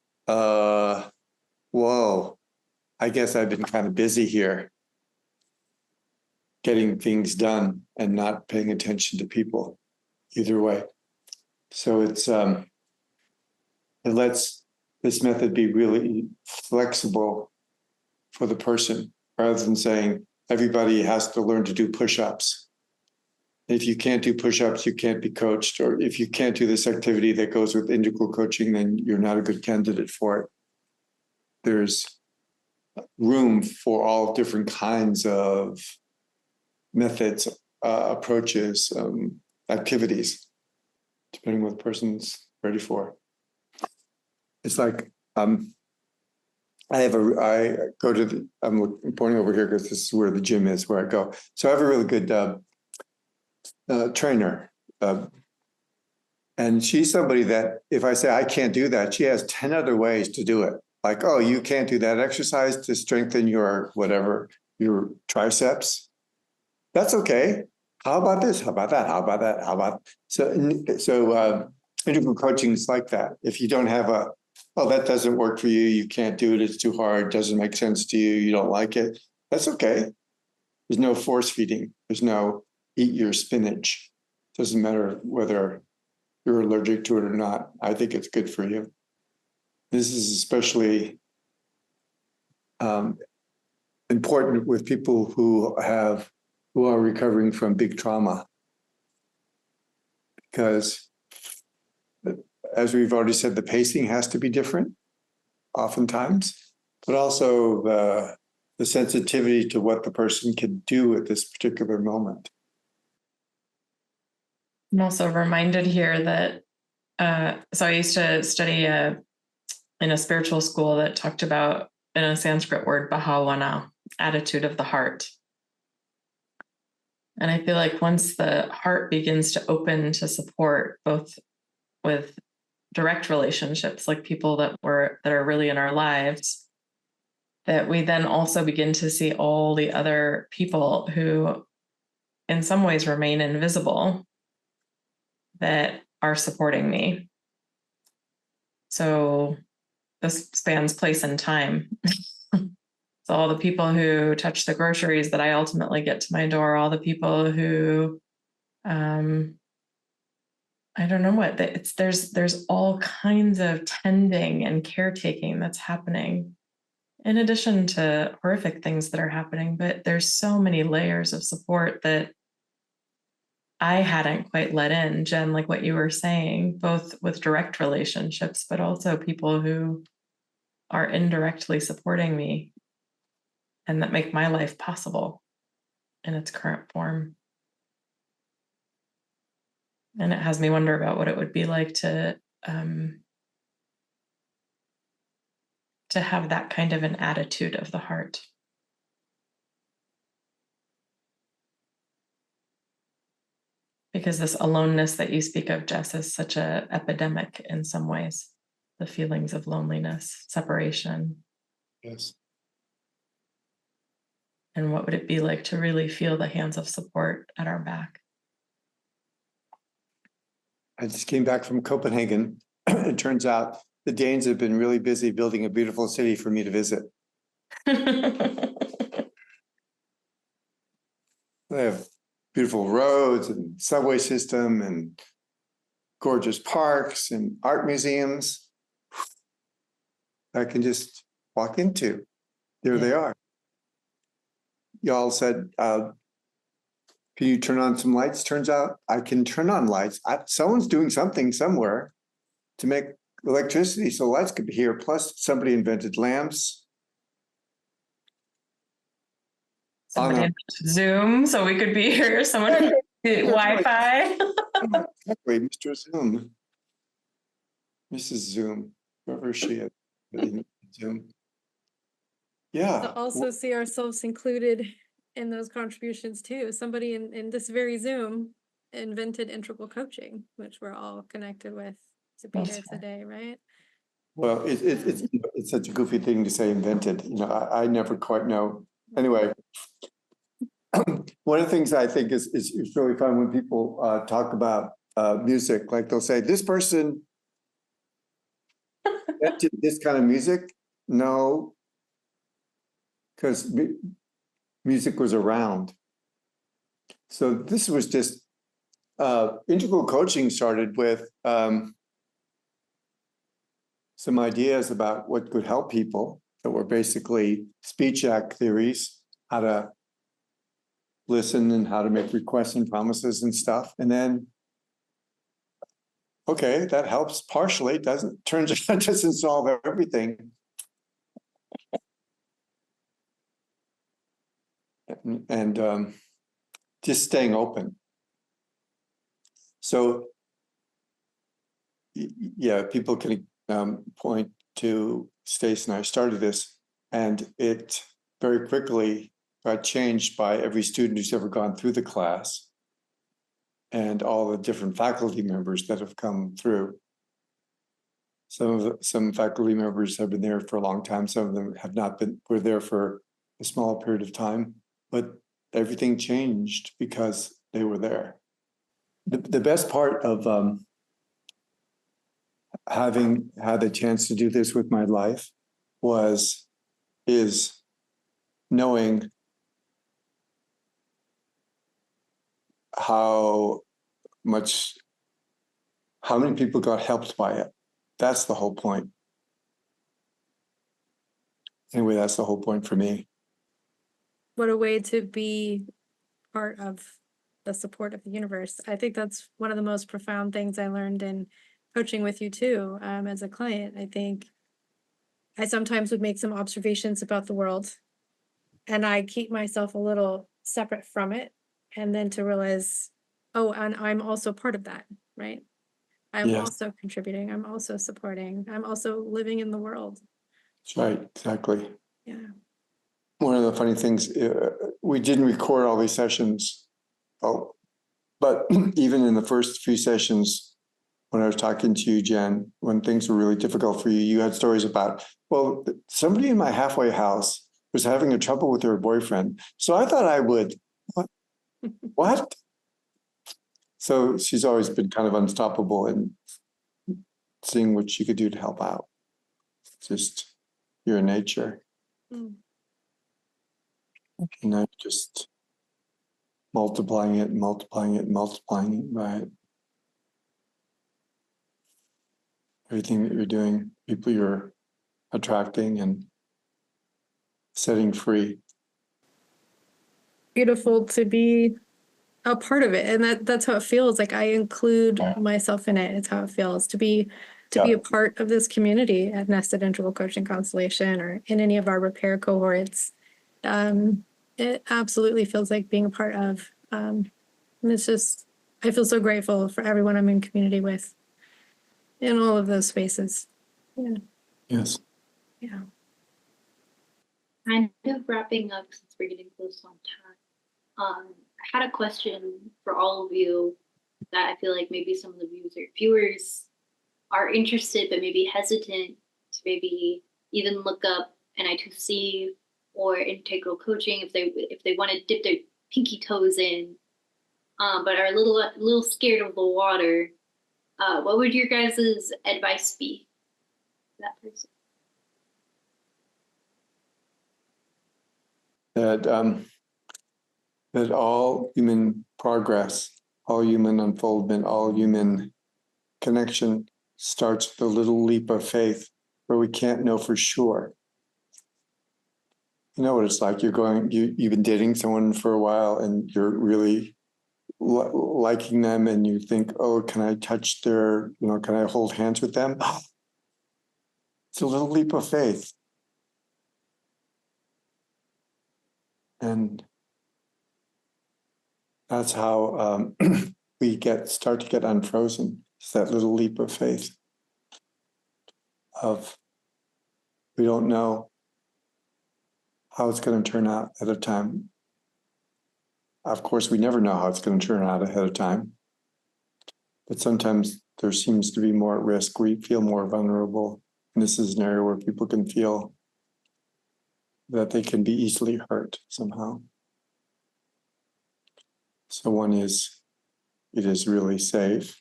I guess I've been kind of busy here getting things done and not paying attention to people either way. So it lets this method be really flexible for the person rather than saying everybody has to learn to do push-ups. If you can't do push-ups, you can't be coached. Or if you can't do this activity that goes with integral coaching, then you're not a good candidate for it. There's room for all different kinds of methods, approaches, activities, depending what the person's ready for. It's like I'm pointing over here because this is where the gym is, where I go. So I have a really good trainer. And she's somebody that if I say I can't do that, she has 10 other ways to do it. Like, oh, you can't do that exercise to strengthen your whatever, your triceps. That's okay. How about this? How about that? How about that? How about so integral coaching is like that. If you don't have that doesn't work for you, you can't do it, it's too hard, doesn't make sense to you, you don't like it, that's okay. There's no force feeding. There's no eat your spinach. Doesn't matter whether you're allergic to it or not. I think it's good for you. This is especially important with people who are recovering from big trauma, because as we've already said, the pacing has to be different oftentimes, but also the sensitivity to what the person can do at this particular moment. I'm also reminded here that so I used to study in a spiritual school that talked about, in a Sanskrit word, bhavana, attitude of the heart. And I feel like once the heart begins to open to support, both with direct relationships, like people that are really in our lives, that we then also begin to see all the other people who in some ways remain invisible that are supporting me. So this spans place and time. So all the people who touch the groceries that I ultimately get to my door, all the people who, I don't know what, there's all kinds of tending and caretaking that's happening in addition to horrific things that are happening, but there's so many layers of support that I hadn't quite let in, Jen, like what you were saying, both with direct relationships, but also people who are indirectly supporting me and that make my life possible in its current form. And it has me wonder about what it would be like to have that kind of an attitude of the heart. Because this aloneness that you speak of, Jess, is such an epidemic in some ways. The feelings of loneliness, separation. Yes. And what would it be like to really feel the hands of support at our back? I just came back from Copenhagen. It turns out the Danes have been really busy building a beautiful city for me to visit. They have beautiful roads and subway system and gorgeous parks and art museums I can just walk into. There they are. Y'all said, can you turn on some lights? Turns out I can turn on lights. Someone's doing something somewhere to make electricity so lights could be here. Plus somebody invented lamps. Somebody invented Zoom so we could be here. Someone Wi-Fi. Exactly, Mr. Zoom. Mrs. Zoom, whoever she is. Zoom. Yeah. To also see ourselves included in those contributions too. Somebody in this very Zoom invented integral coaching, which we're all connected with to be here today, right? Well, it's such a goofy thing to say invented. You know, I never quite know. Anyway, one of the things I think is really fun when people talk about music, like they'll say, this person invented this kind of music. No, because music was around. So this was just integral coaching started with some ideas about what could help people that were basically speech act theories, how to listen and how to make requests and promises and stuff. And then, okay, that helps partially, turns out doesn't solve everything. And just staying open. So, yeah, people can point to Stace and I started this, and it very quickly got changed by every student who's ever gone through the class and all the different faculty members that have come through. Some faculty members have been there for a long time. Some of them have not been, were there for a small period of time, but everything changed because they were there. The best part of having had the chance to do this with my life is knowing how many people got helped by it. That's the whole point. Anyway, that's the whole point for me. What a way to be part of the support of the universe. I think that's one of the most profound things I learned in coaching with you too, as a client. I think I sometimes would make some observations about the world and I keep myself a little separate from it. And then to realize, oh, and I'm also part of that, right? I'm also contributing. I'm also supporting. I'm also living in the world. That's right, exactly. Yeah. One of the funny things, we didn't record all these sessions, but even in the first few sessions, when I was talking to you, Jen, when things were really difficult for you, you had stories about, well, somebody in my halfway house was having a trouble with her boyfriend. So I thought I would, what? What? So she's always been kind of unstoppable in seeing what she could do to help out. Just your nature, Mm. just multiplying it, multiplying it, multiplying it, right? Everything that you're doing, people you're attracting and setting free. Beautiful to be a part of it, and that's how it feels. Like I include myself in it. It's how it feels to be a part of this community at Nested Integral Coaching Constellation or in any of our repair cohorts. It absolutely feels like being a part of. And it's just, I feel so grateful for everyone I'm in community with in all of those spaces. Yeah. Yes. Yeah. Kind of wrapping up since we're getting close on time. I had a question for all of you that I feel like maybe some of the viewers are interested but maybe hesitant to maybe even look up NI2C or integral coaching if they want to dip their pinky toes in, but are a little scared of the water. What would your guys' advice be to that person? That all human progress, all human unfoldment, all human connection starts with a little leap of faith where we can't know for sure. You know what it's like? You've been dating someone for a while and you're really liking them and you think, oh, can I touch can I hold hands with them? It's a little leap of faith. And that's how we start to get unfrozen. It's that little leap of faith of we don't know how it's going to turn out at a time. Of course, we never know how it's going to turn out ahead of time. But sometimes there seems to be more at risk. We feel more vulnerable. And this is an area where people can feel that they can be easily hurt somehow. So it is really safe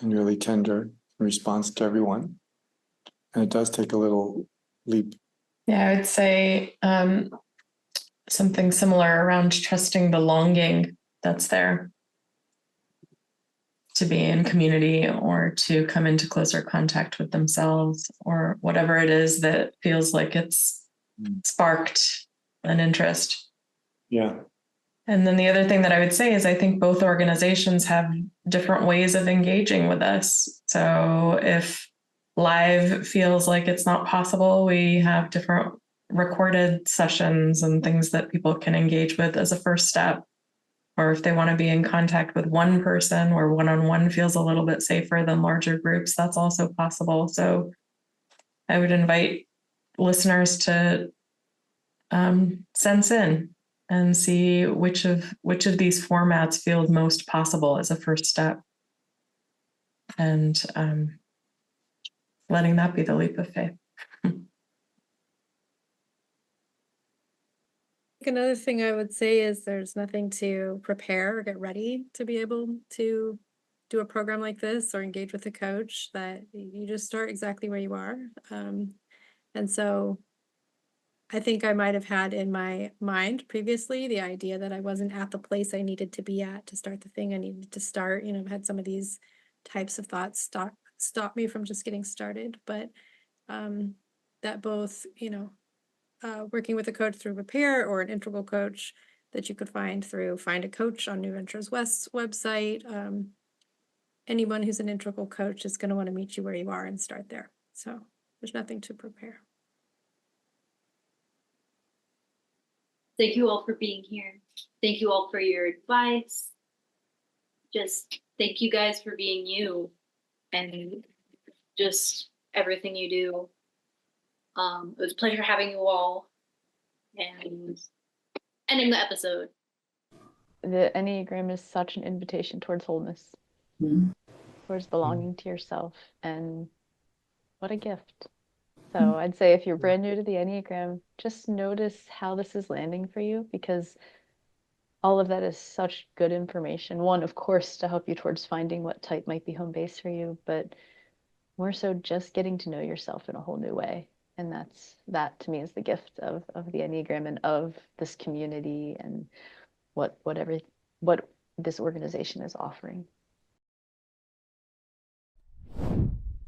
and really tender in response to everyone. And it does take a little leap. Yeah, I would say something similar around trusting the longing that's there to be in community or to come into closer contact with themselves or whatever it is that feels like it's sparked an interest. Yeah. And then the other thing that I would say is I think both organizations have different ways of engaging with us. So if live feels like it's not possible, we have different recorded sessions and things that people can engage with as a first step. Or if they want to be in contact with one person where one-on-one feels a little bit safer than larger groups, that's also possible. So I would invite listeners to sense in and see which of these formats feel most possible as a first step, and letting that be the leap of faith. Another thing I would say is there's nothing to prepare or get ready to be able to do a program like this or engage with a coach, that you just start exactly where you are. And so I think I might have had in my mind previously the idea that I wasn't at the place I needed to be at to start the thing I needed to start. I've had some of these types of thoughts stop me from just getting started, but that both, working with a coach through Repair or an integral coach that you could find through Find a Coach on New Ventures West's website. Anyone who's an integral coach is going to want to meet you where you are and start there. So there's nothing to prepare. Thank you all for being here. Thank you all for your advice. Just thank you guys for being you and just everything you do. It was a pleasure having you all and ending the episode. The Enneagram is such an invitation towards wholeness, towards belonging to yourself, and what a gift. So I'd say if you're brand new to the Enneagram, just notice how this is landing for you, because all of that is such good information. One, of course, to help you towards finding what type might be home base for you, but more so just getting to know yourself in a whole new way. And that to me is the gift of the Enneagram and of this community and what this organization is offering.